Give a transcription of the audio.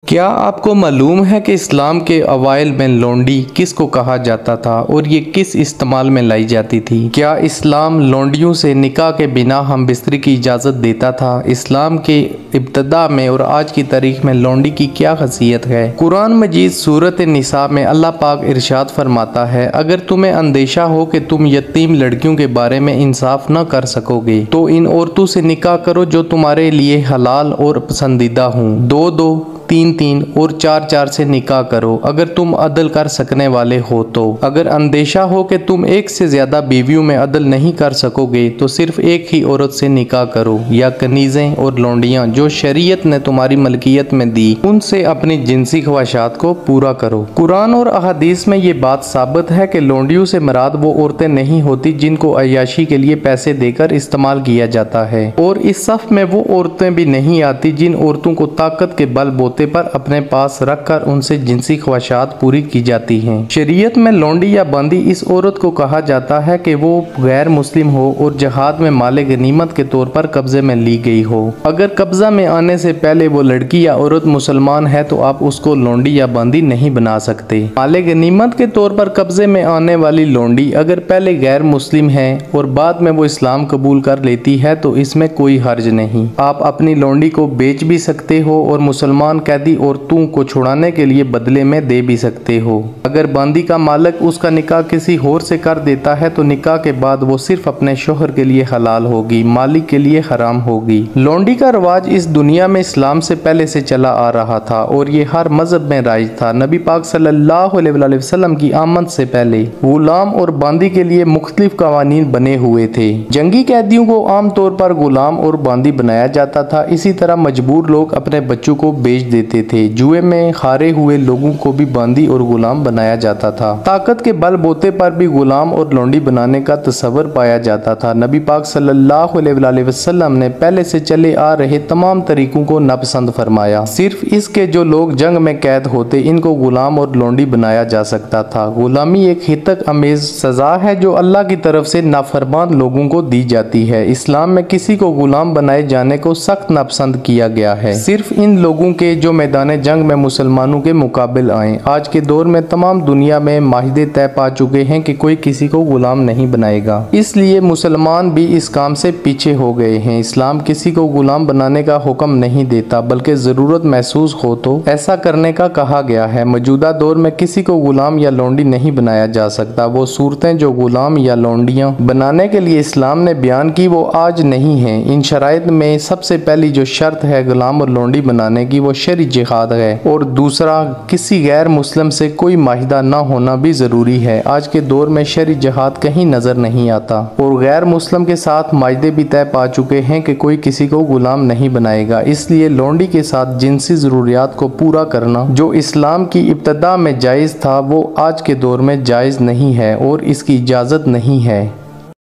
क्या आपको मालूम है कि इस्लाम के अवाइल में लोंडी किसको कहा जाता था और ये किस इस्तेमाल में लाई जाती थी? क्या इस्लाम लोंडियों से निकाह के बिना हम बिस्तरी की इजाज़त देता था? इस्लाम के इब्तदा में और आज की तारीख में लोंडी की क्या खसियत है? कुरान मजीद सूरत निसा में अल्लाह पाक इरशाद फरमाता है, अगर तुम्हें अंदेशा हो कि तुम यतीम लड़कियों के बारे में इंसाफ न कर सकोगे तो इन औरतों से निकाह करो जो तुम्हारे लिए हलाल और पसंदीदा हों। दो दो, तीन तीन और चार चार से निकाह करो अगर तुम अदल कर सकने वाले हो तो। अगर अंदेशा हो कि तुम एक से ज्यादा बीवियों में अदल नहीं कर सकोगे तो सिर्फ एक ही औरत से निकाह करो या कनीजें और लौंडियां जो शरीयत ने तुम्हारी मलकियत में दी उनसे अपनी जिनसी ख्वाहिशात को पूरा करो। कुरान और अहादीस में ये बात साबित है कि लौंडियों से मुराद वो औरतें नहीं होती जिनको अय्याशी के लिए पैसे देकर इस्तेमाल किया जाता है, और इस सफ में वो औरतें भी नहीं आती जिन औरतों को ताकत के बल बोते पर अपने पास रखकर उनसे जिनसी ख्वाहिशात पूरी की जाती हैं। शरीयत में लौंडी या बांदी इस औरत को कहा जाता है कि वो गैर मुस्लिम हो और जहाद में माले गनीमत के तौर पर कब्जे में ली गई हो। अगर कब्जा में आने से पहले वो लड़की या औरत मुसलमान है तो आप उसको लौंडी या बांदी नहीं बना सकते। माले गनीमत के तौर पर कब्जे में आने वाली लौंडी अगर पहले गैर मुस्लिम है और बाद में वो इस्लाम कबूल कर लेती है तो इसमें कोई हर्ज नहीं। आप अपनी लौंडी को बेच भी सकते हो और मुसलमान कैदी औरतों को छुड़ाने के लिए बदले में दे भी सकते हो। अगर बांदी का मालिक उसका निकाह किसी और से कर देता है तो निकाह के बाद वो सिर्फ अपने शोहर के लिए हलाल होगी, मालिक के लिए हराम होगी। लौंडी का रवाज इस दुनिया में इस्लाम से पहले से चला आ रहा था और ये हर मजहब में राइज था। नबी पाक सल्लल्लाहु अलैहि वसल्लम की आमद से पहले गुलाम और बांदी के लिए मुख्तलिफ कवानीन बने हुए थे। जंगी कैदियों को आमतौर पर गुलाम और बांदी बनाया जाता था। इसी तरह मजबूर लोग अपने बच्चों को बेच देते थे। जुए में हारे हुए लोगों को भी बांदी और गुलाम बनाया जाता था। ताकत के बल बोते पर भी गुलाम और लौंडी बनाने का तस्वर पाया जाता था। नबी पाक सल्लल्लाहु अलैहि वसल्लम ने पहले से चले आ रहे तमाम तरीकों को नापसंद फरमाया। सिर्फ इसके जो लोग जंग में कैद होते इनको गुलाम और लौंडी बनाया जा सकता था। गुलामी एक हितक अमेज सजा है जो अल्लाह की तरफ से नाफरमान लोगों को दी जाती है। इस्लाम में किसी को गुलाम बनाए जाने को सख्त नापसंद किया गया है। सिर्फ इन लोगों के जो मैदान जंग में मुसलमानों के मुकाबिल आए। आज के दौर में तमाम दुनिया में माहिदे तय पा चुके हैं कि कोई किसी को गुलाम नहीं बनाएगा, इसलिए मुसलमान भी इस काम से पीछे हो गए हैं। इस्लाम किसी को गुलाम बनाने का हुक्म नहीं देता बल्कि जरूरत महसूस हो तो ऐसा करने का कहा गया है। मौजूदा दौर में किसी को गुलाम या लौंडी नहीं बनाया जा सकता। वो सूरतें जो गुलाम या लौंडियां बनाने के लिए इस्लाम ने बयान की वो आज नहीं है। इन शराइत में सबसे पहली जो शर्त है गुलाम और लौंडी बनाने की वो शरी जिहाद है, और दूसरा किसी गैर मुस्लिम से कोई माहिदा न होना भी जरूरी है। आज के दौर में शरी जिहाद कहीं नजर नहीं आता और गैर मुस्लिम के साथ माहिदे भी तय पा चुके हैं कि कोई किसी को गुलाम नहीं बनाएगा। इसलिए लौंडी के साथ जिनसी जरूरियात को पूरा करना जो इस्लाम की इब्तदा में जायज था वो आज के दौर में जायज नहीं है और इसकी इजाजत नहीं है।